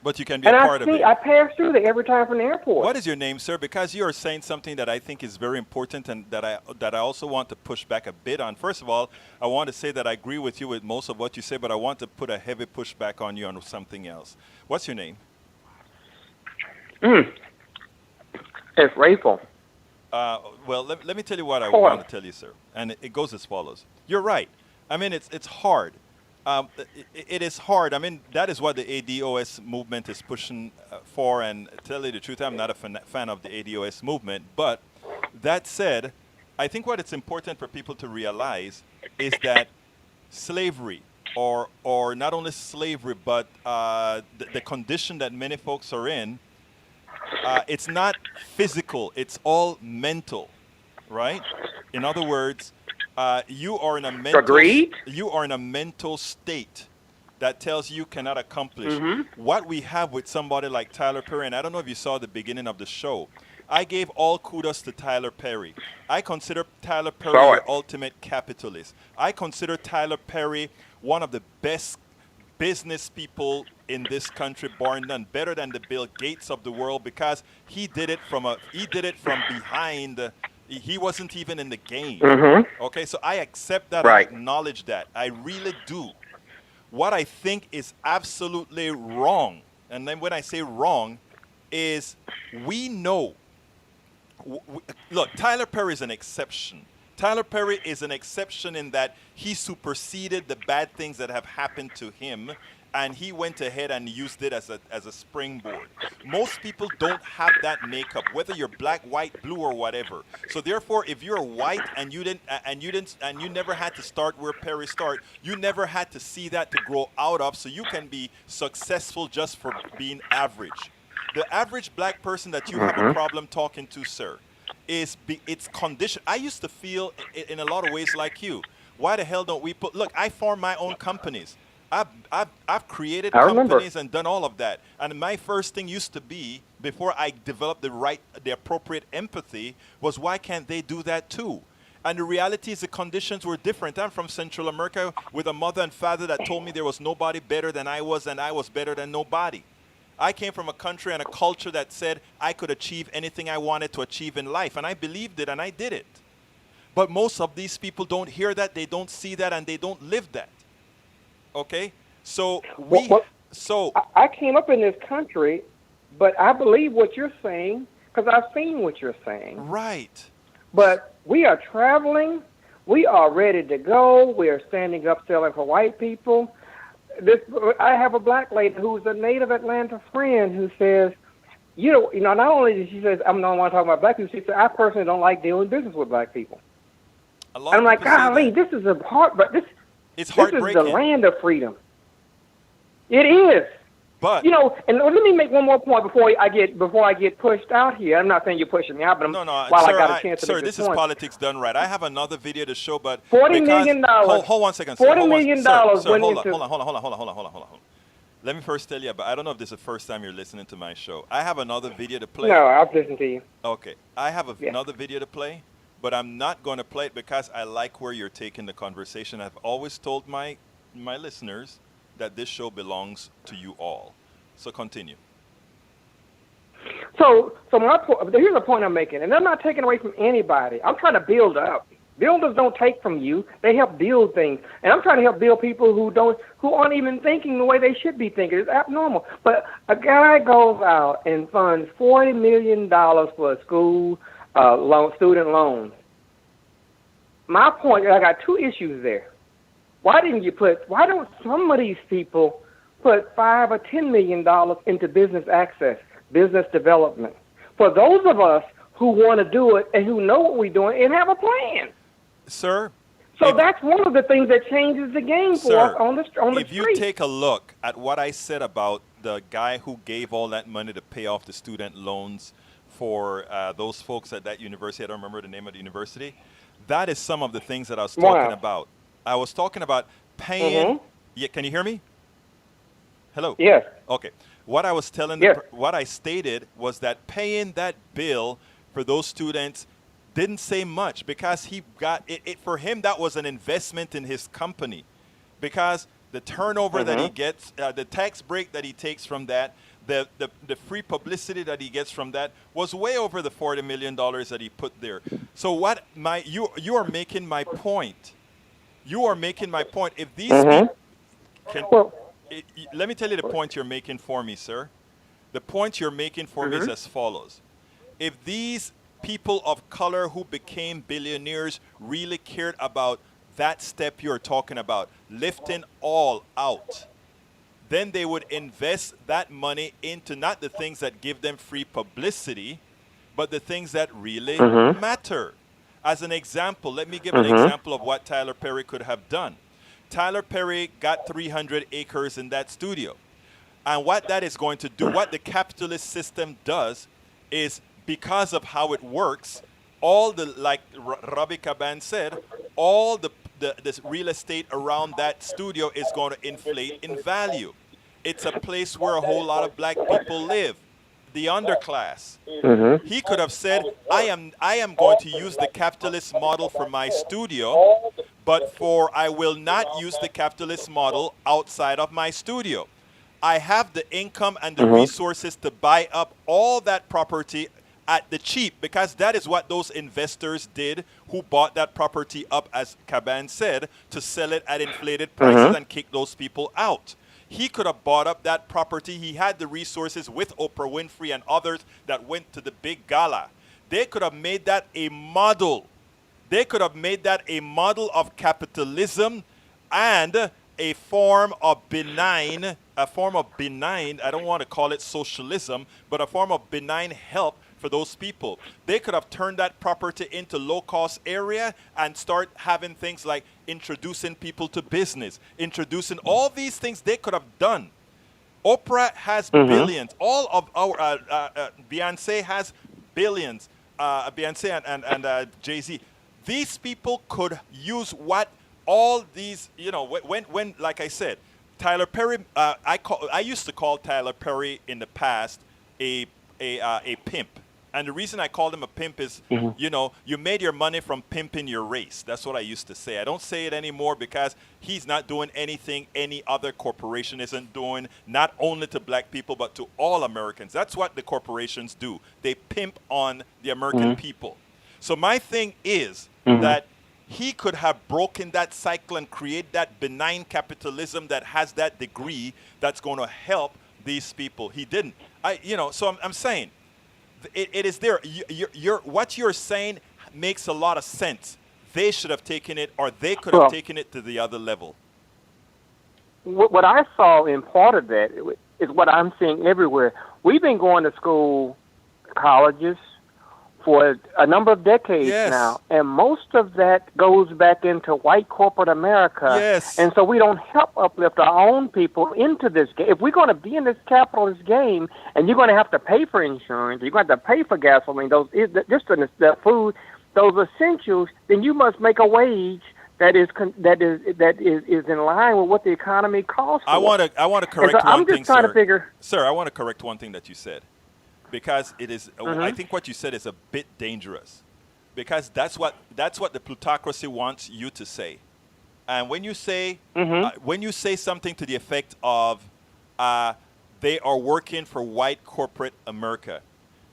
But you can be a part of it. I pass through there every time from the airport. What is your name, sir? Because you are saying something that I think is very important and that I also want to push back a bit on. First of all, I want to say that I agree with you with most of what you say, but I want to put a heavy pushback on you on something else. What's your name? It's Rayful. Well, let me tell you what I want to tell you, sir. And it goes as follows. You're right. I mean, it's hard. It is hard. I mean, that is what the ADOS movement is pushing for. And to tell you the truth, I'm not a fan of the ADOS movement. But that said, I think what it's important for people to realize is that slavery, or not only slavery, but the condition that many folks are in, it's not physical. It's all mental, right? In other words, you are in a mental state that tells you cannot accomplish. What we have with somebody like Tyler Perry, and I don't know if you saw the beginning of the show, I gave all kudos to Tyler Perry. I consider Tyler Perry the ultimate capitalist. I consider Tyler Perry one of the best business people in this country, bar none, better than the Bill Gates of the world, because he did it from behind. He wasn't even in the game. Okay, so I accept that. I acknowledge that. I really do. What I think is absolutely wrong, and then when I say wrong, is we know. Look, Tyler Perry is an exception. Tyler Perry is an exception in that he superseded the bad things that have happened to him, and he went ahead and used it as a springboard. Most people don't have that makeup, whether you're black, white, blue, or whatever. So therefore, if you're white and you never had to start where Perry started, you never had to see that to grow out of, so you can be successful just for being average. The average black person that you have a problem talking to, sir, it's condition. I used to feel in a lot of ways like you. Why the hell don't we look, I formed my own companies. I've created companies and done all of that. And my first thing used to be, before I developed the appropriate empathy, was why can't they do that too? And the reality is the conditions were different. I'm from Central America with a mother and father that told me there was nobody better than I was, and I was better than nobody. I came from a country and a culture that said I could achieve anything I wanted to achieve in life, and I believed it and I did it. But most of these people don't hear that, they don't see that, and they don't live that. Okay? So I came up in this country, but I believe what you're saying because I've seen what you're saying. Right. But we are traveling. We are ready to go. We are standing up selling for white people. I have a black lady who's a native Atlanta friend who says, you know, not only did she say, I'm not want to talk about black people, she said, I personally don't like doing business with black people. And I'm like, golly, this is a hard, but this is the land of freedom. It is. But and let me make one more point before I get pushed out here. I'm not saying you're pushing me out, but no, while sir, I got a chance to sir, make this this is point. politics done right. I have another video to show, but $40 million. Hold 1 second, sir. $40 million Sir, went hold into. on. Let me first tell you about. I don't know if this is the first time you're listening to my show. I have another video to play. No, I'll listen to you. Okay, I have another video to play, but I'm not going to play it because I like where you're taking the conversation. I've always told my listeners that this show belongs to you all. So continue. So my point. Here's the point I'm making, and I'm not taking away from anybody. I'm trying to build up. Builders don't take from you; they help build things, and I'm trying to help build people who aren't even thinking the way they should be thinking. It's abnormal. But a guy goes out and funds $40 million for a school student loan. My point, I got two issues there. Why don't some of these people put $5 or $10 million into business access, business development, for those of us who want to do it and who know what we're doing and have a plan? Sir? So that's one of the things that changes the game for us on the street. If you take a look at what I said about the guy who gave all that money to pay off the student loans for those folks at that university, I don't remember the name of the university, that is some of the things that I was talking about. I was talking about paying. Yeah, can you hear me? Hello? Yes. Okay. What I was telling, what I stated was that paying that bill for those students didn't say much because he got it. For him, that was an investment in his company, because the turnover that he gets, the tax break that he takes from that, the free publicity that he gets from that was way over the $40 million that he put there. So you are making my point. You are making my point. If these people, let me tell you the point you're making for me, sir. The point you're making for me is as follows. If these people of color who became billionaires really cared about that step you're talking about, lifting all out, then they would invest that money into not the things that give them free publicity, but the things that really matter. As an example, let me give an example of what Tyler Perry could have done. Tyler Perry got 300 acres in that studio. And what that is going to do, what the capitalist system does, is because of how it works, all the, like Robby Caban said, all the real estate around that studio is going to inflate in value. It's a place where a whole lot of black people live, the underclass. He could have said, I am going to use the capitalist model for my studio, but I will not use the capitalist model outside of my studio. I have the income and the resources to buy up all that property at the cheap, because that is what those investors did who bought that property up, as Caban said, to sell it at inflated prices and kick those people out. He could have bought up that property. He had the resources with Oprah Winfrey and others that went to the big gala. They could have made that a model. They could have made that a model of capitalism and a form of benign, I don't want to call it socialism, but a form of benign help for those people. They could have turned that property into low-cost area and start having things like introducing people to business, introducing all these things they could have done. Oprah has billions. All of our, Beyonce has billions. Beyonce and Jay-Z. These people could use what all these, when like I said, Tyler Perry, I used to call Tyler Perry in the past a pimp. And the reason I called him a pimp is, you made your money from pimping your race. That's what I used to say. I don't say it anymore because he's not doing anything any other corporation isn't doing, not only to black people, but to all Americans. That's what the corporations do. They pimp on the American people. So my thing is that he could have broken that cycle and create that benign capitalism that has that degree that's going to help these people. He didn't. So I'm saying, it is there. What you're saying makes a lot of sense. They should have taken it, or they could have taken it to the other level. What I saw in part of that is what I'm seeing everywhere. We've been going to school, colleges, for a number of decades Yes. now, and most of that goes back into white corporate America. Yes. And so we don't help uplift our own people into this game. If we're going to be in this capitalist game, and you're going to have to pay for insurance, you're going to have to pay for gasoline, the food, those essentials, then you must make a wage that is in line with what the economy calls for. I want to correct so I'm one just thing, trying sir. to figure. Sir, I want to correct one thing that you said, because it is. Mm-hmm. I think what you said is a bit dangerous, because that's what the plutocracy wants you to say, and when you say something to the effect of they are working for white corporate America,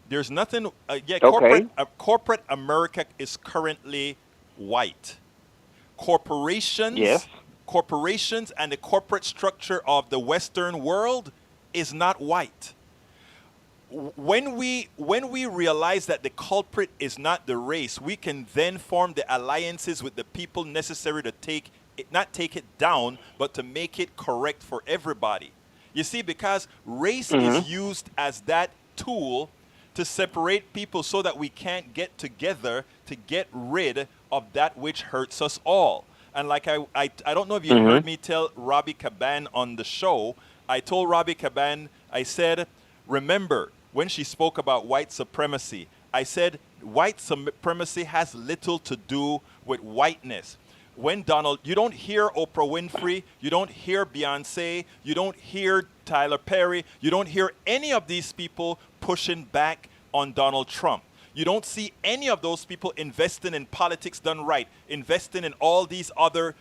there's nothing. Okay. Corporate America is currently white. Corporations, Yes. corporations and the corporate structure of the Western world is not white. When we realize that the culprit is not the race, we can then form the alliances with the people necessary to not take it down, but to make it correct for everybody. You see, because race is used as that tool to separate people so that we can't get together to get rid of that which hurts us all. And like I don't know if you heard me tell Robby Caban on the show, I told Robby Caban, I said, remember, when she spoke about white supremacy, I said white supremacy has little to do with whiteness. You don't hear Oprah Winfrey, you don't hear Beyonce, you don't hear Tyler Perry, you don't hear any of these people pushing back on Donald Trump. You don't see any of those people investing in politics done right, investing in all these other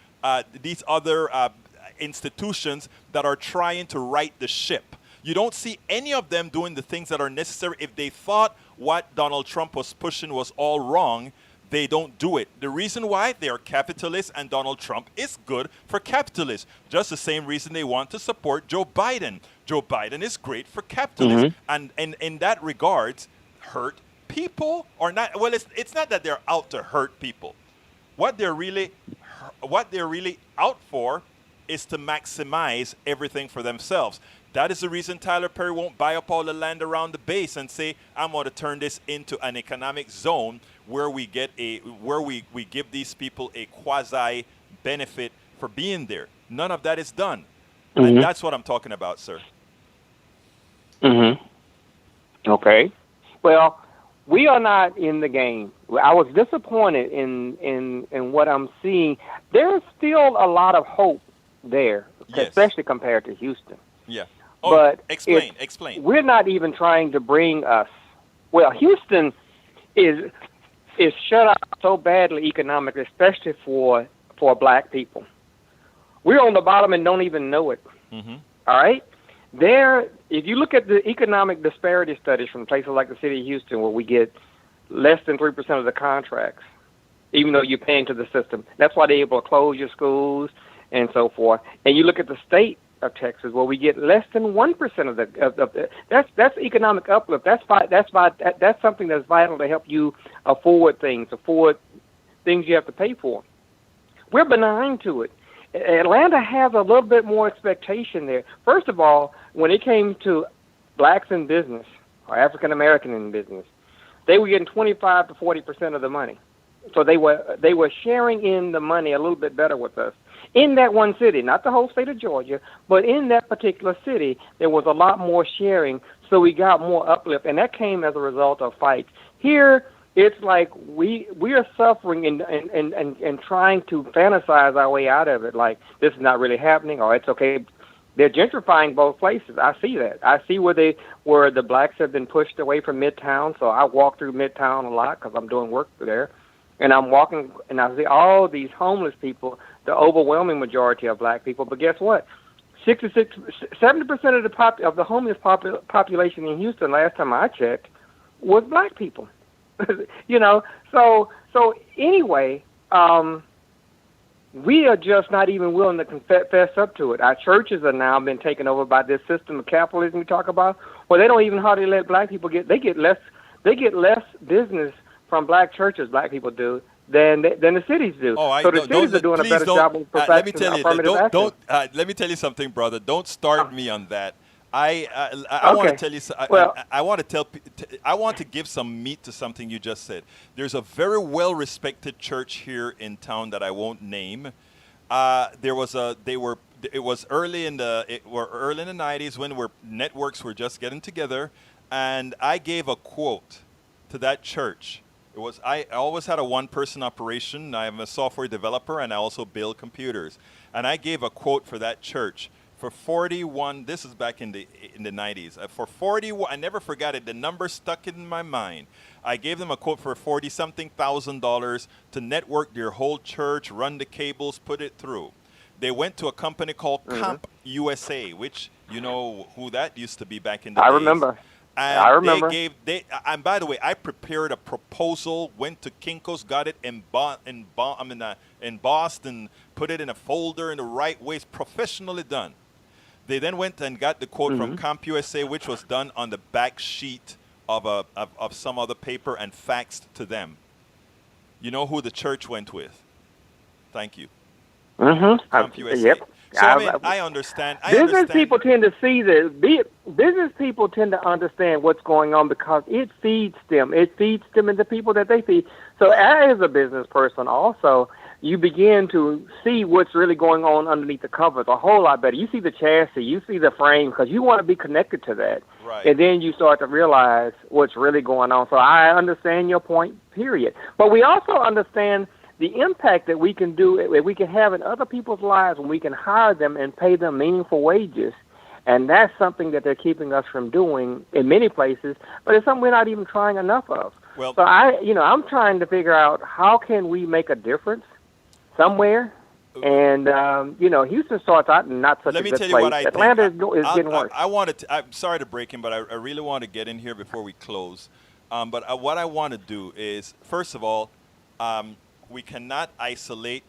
institutions that are trying to right the ship. You don't see any of them doing the things that are necessary. If they thought what Donald Trump was pushing was all wrong, they don't do it. The reason why, they are capitalists, and Donald Trump is good for capitalists. Just the same reason they want to support Joe Biden. Joe Biden is great for capitalists. And in that regards, hurt people or not. Well, it's not that they're out to hurt people. What they're really out for is to maximize everything for themselves. That is the reason Tyler Perry won't buy up all the land around the base and say, I'm going to turn this into an economic zone where we give these people a quasi benefit for being there. None of that is done. And that's what I'm talking about, sir. Okay. Well, we are not in the game. I was disappointed in what I'm seeing. There's still a lot of hope there, especially compared to Houston. Yeah. But explain. We're not even trying to bring us. Well, Houston is shut out so badly economically, especially for black people. We're on the bottom and don't even know it. All right? If you look at the economic disparity studies from places like the city of Houston, where we get less than 3% of the contracts, even though you're paying to the system. That's why they're able to close your schools and so forth. And you look at the state of Texas, where we get less than 1% of the that's economic uplift. That's something that's vital to help you afford things you have to pay for. We're benign to it. Atlanta has a little bit more expectation there. First of all, when it came to blacks in business or African American in business, they were getting 25 to 40% of the money. So they were sharing in the money a little bit better with us. In that one city, not the whole state of Georgia, but in that particular city, there was a lot more sharing, so we got more uplift, and that came as a result of fights. Here, it's like we are suffering and trying to fantasize our way out of it, like this is not really happening, or it's okay. They're gentrifying both places. I see that. I see where the blacks have been pushed away from Midtown, so I walk through Midtown a lot because I'm doing work there. And I'm walking, and I see all these homeless people, the overwhelming majority of black people. But guess what? 70% of the homeless population in Houston, last time I checked, was black people. So anyway, we are just not even willing to confess up to it. Our churches are now been taken over by this system of capitalism we talk about. Well, they don't even hardly let black people get less business from black churches, black people do, than the cities do. The cities are doing a better job of perfecting affirmative action. Let me tell you something, brother. Don't start me on that. I want to Okay. tell you. Well, I want to tell. I want to give some meat to something you just said. There's a very well-respected church here in town that I won't name. There was a. They were. It was early in the. It were early in the '90s when networks were just getting together, and I gave a quote to that church. It was I always had a one-person operation. I'm a software developer, and I also build computers. And I gave a quote for that church. For 41, this is back in the 90s. For 41, I never forgot it. The number stuck in my mind. I gave them a quote for 40-something thousand dollars to network their whole church, run the cables, put it through. They went to a company called Comp USA, which you know who that used to be back in the I days. remember. And I remember. And by the way, I prepared a proposal, went to Kinko's, got it embossed and put it in a folder in the right ways, professionally done. They then went and got the quote from CompUSA, which was done on the back sheet of some other paper and faxed to them. You know who the church went with? Thank you. CompUSA. Yep. So I mean, I understand. People tend to see this. Business people tend to understand what's going on because it feeds them. It feeds them and the people that they feed. So as a business person also, you begin to see what's really going on underneath the covers a whole lot better. You see the chassis, you see the frame, because you want to be connected to that. Right. And then you start to realize what's really going on. So I understand your point, period. But we also understand the impact that we can do, that we can have in other people's lives when we can hire them and pay them meaningful wages. And that's something that they're keeping us from doing in many places, but it's something we're not even trying enough of. Well, so I'm trying to figure out how can we make a difference somewhere. And, Houston starts out in not such a good place. Let me tell you what I Atlanta think. is getting worse. I'm sorry to break in, but I really want to get in here before we close. But what I want to do is, first of all, we cannot isolate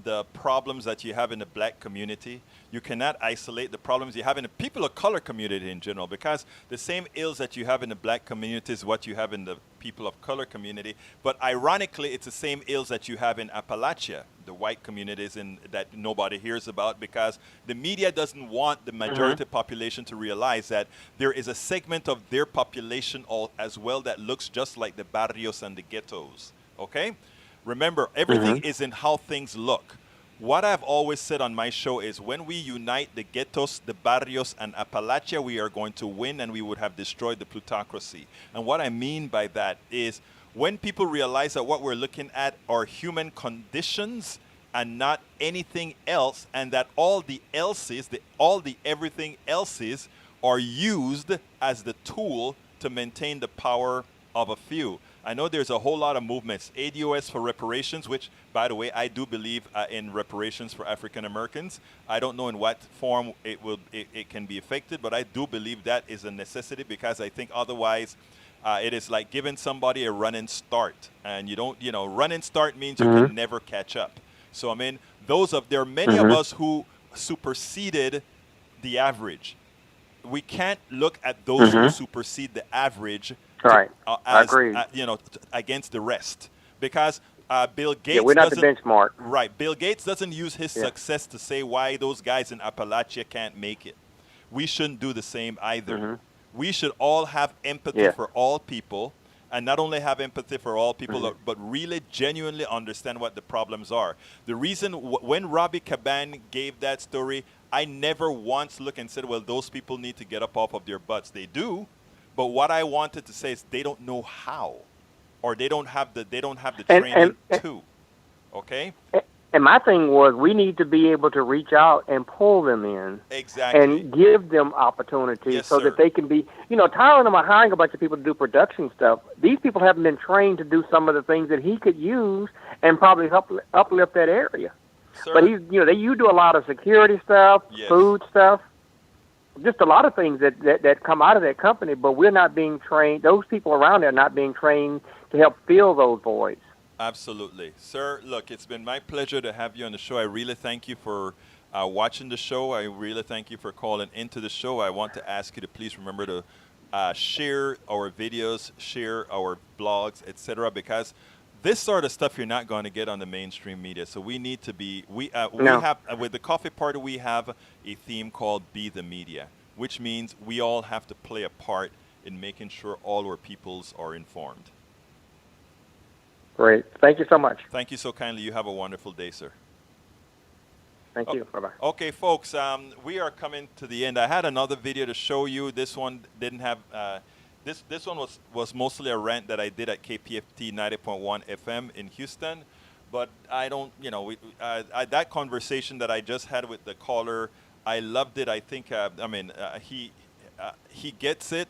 the problems that you have in the black community. You cannot isolate the problems you have in the people of color community in general, because the same ills that you have in the black community is what you have in the people of color community. But ironically, it's the same ills that you have in Appalachia, the white communities that nobody hears about, because the media doesn't want the majority population to realize that there is a segment of their population as well that looks just like the barrios and the ghettos. Okay? Remember, everything is in how things look. What I've always said on my show is when we unite the ghettos, the barrios, and Appalachia, we are going to win, and we would have destroyed the plutocracy. And what I mean by that is when people realize that what we're looking at are human conditions and not anything else, and that all the else's, all the everything else's are used as the tool to maintain the power of a few. I know there's a whole lot of movements. ADOS for reparations, which, by the way, I do believe in reparations for African Americans. I don't know in what form it can be effected, but I do believe that is a necessity, because I think otherwise it is like giving somebody a running start. And running start means you can never catch up. So, I mean, there are many of us who superseded the average. We can't look at those who supersede the average Right. I agree. Against the rest, because Bill Gates. Yeah, we're not the benchmark. Right. Bill Gates doesn't use his success to say why those guys in Appalachia can't make it. We shouldn't do the same either. We should all have empathy for all people, and not only have empathy for all people, but really genuinely understand what the problems are. The reason when Robby Caban gave that story, I never once looked and said, well, those people need to get up off of their butts. They do. But what I wanted to say is they don't know how, or they don't have the training too. Okay? And my thing was, we need to be able to reach out and pull them in. Exactly. And give them opportunities so that they can be, Tyler and them are hiring a bunch of people to do production stuff. These people haven't been trained to do some of the things that he could use and probably help uplift that area. Sir. But you do a lot of security stuff, food stuff. Just a lot of things that come out of that company, but we're not being trained. Those people around there are not being trained to help fill those voids. Absolutely. Sir, look, it's been my pleasure to have you on the show. I really thank you for watching the show. I really thank you for calling into the show. I want to ask you to please remember to share our videos, share our blogs, etc., because this sort of stuff you're not going to get on the mainstream media. So we need to be, we have, with the coffee party, we have a theme called Be the Media. which means we all have to play a part in making sure all our peoples are informed. Great. Thank you so much. Thank you so kindly. You have a wonderful day, sir. Thank you. Bye-bye. Okay, folks, we are coming to the end. I had another video to show you. This one didn't have, this one was mostly a rant that I did at KPFT 90.1 FM in Houston. But I don't, you know, that conversation that I just had with the caller, I loved it. I think, he gets it,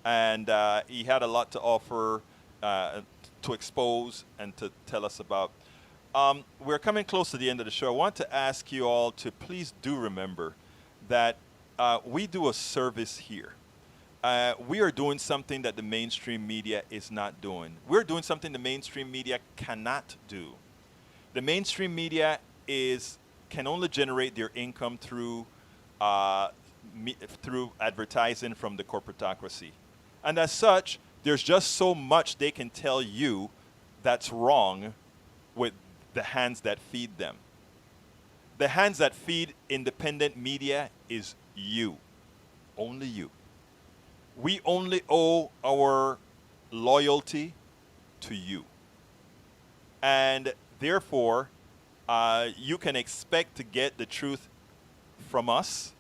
and he had a lot to offer to expose and to tell us about. We're coming close to the end of the show. I want to ask you all to please do remember that we do a service here. We are doing something that the mainstream media is not doing. We're doing something the mainstream media cannot do. The mainstream media can only generate their income through advertising from the corporatocracy. And as such, there's just so much they can tell you that's wrong with the hands that feed them. The hands that feed independent media is you. Only you. We only owe our loyalty to you. And therefore, you can expect to get the truth from us.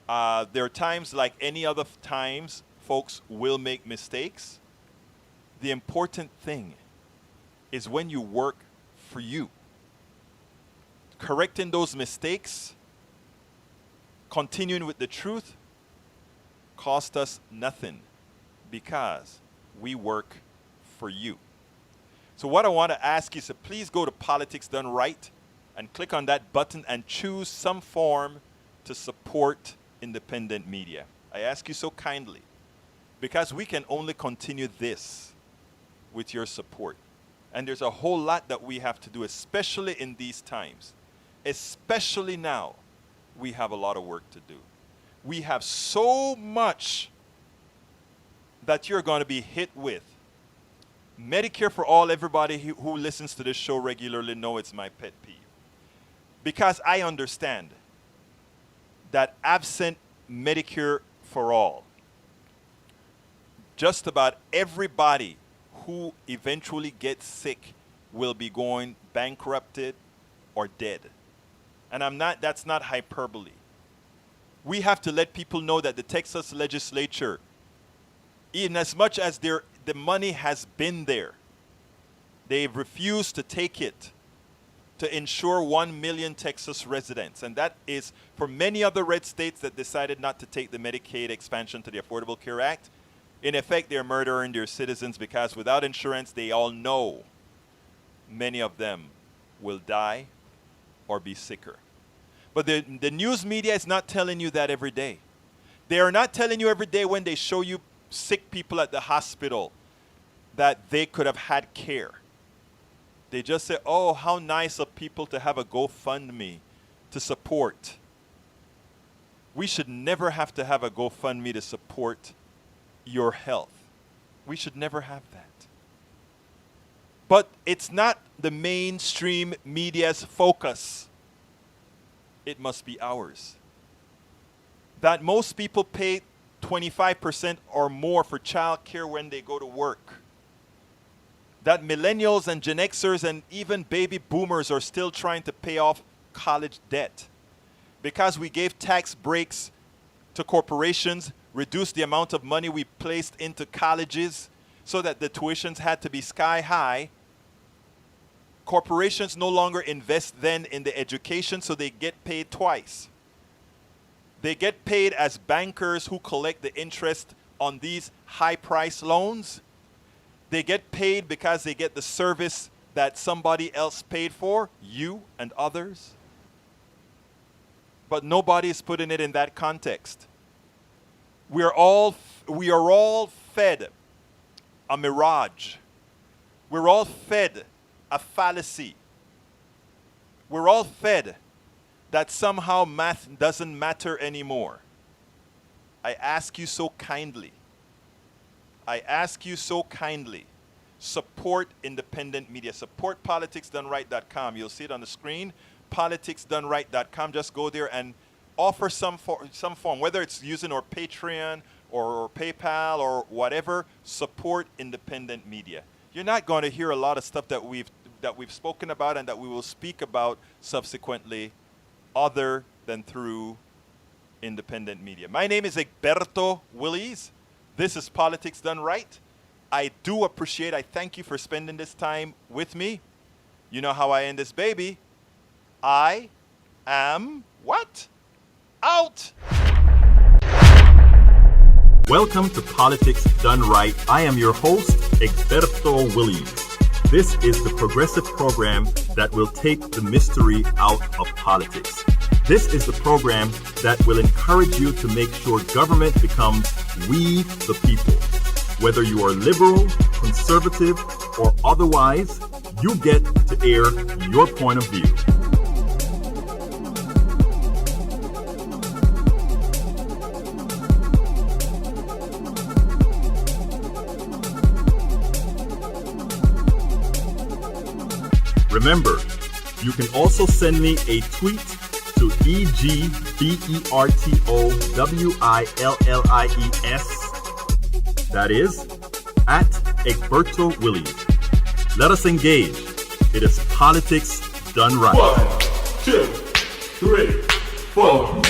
There are times like any other times, folks will make mistakes. The important thing is when you work for you. Correcting those mistakes, continuing with the truth, cost us nothing because we work for you. So what I want to ask you is to please go to Politics Done Right and click on that button and choose some form to support independent media. I ask you so kindly because we can only continue this with your support. And there's a whole lot that we have to do, especially in these times. Especially now, we have a lot of work to do. We have so much that you're going to be hit with. Medicare for all, everybody who listens to this show regularly know it's my pet peeve. Because I understand that absent Medicare for all, just about everybody who eventually gets sick will be going bankrupted or dead. And that's not hyperbole. We have to let people know that the Texas legislature, in as much as the money has been there, they've refused to take it to ensure 1 million Texas residents. And that is for many other red states that decided not to take the Medicaid expansion to the Affordable Care Act. In effect, they're murdering their citizens because without insurance, they all know many of them will die or be sicker. But the news media is not telling you that every day. They are not telling you every day when they show you sick people at the hospital that they could have had care. They just say, oh, how nice of people to have a GoFundMe to support. We should never have to have a GoFundMe to support your health. We should never have that. But it's not the mainstream media's focus. It must be ours. That most people pay 25% or more for child care when they go to work. That millennials and Gen Xers and even baby boomers are still trying to pay off college debt. Because we gave tax breaks to corporations, reduced the amount of money we placed into colleges so that the tuitions had to be sky high. Corporations no longer invest then in the education, so they get paid twice. They get paid as bankers who collect the interest on these high-price loans. They get paid because they get the service that somebody else paid for, you and others. But nobody is putting it in that context. We are all fed a mirage. We're all fed a fallacy. We're all fed that somehow math doesn't matter anymore. I ask you so kindly. Support independent media. Support politicsdoneright.com. You'll see it on the screen. Politicsdoneright.com. Just go there and offer some form, whether it's using our Patreon or PayPal or whatever, support independent media. You're not going to hear a lot of stuff that we've spoken about and that we will speak about subsequently other than through independent media. My name is Egberto Willies. This is Politics Done Right. I do appreciate, I thank you for spending this time with me. You know how I end this baby. I am what? Out! Welcome to Politics Done Right. I am your host, Egberto Willies. This is the progressive program that will take the mystery out of politics. This is the program that will encourage you to make sure government becomes we the people. Whether you are liberal, conservative, or otherwise, you get to air your point of view. Remember, you can also send me a tweet to EGBERTOWILLIES. That is, at Egberto Willies. Let us engage. It is Politics Done Right. 1, 2, 3, 4.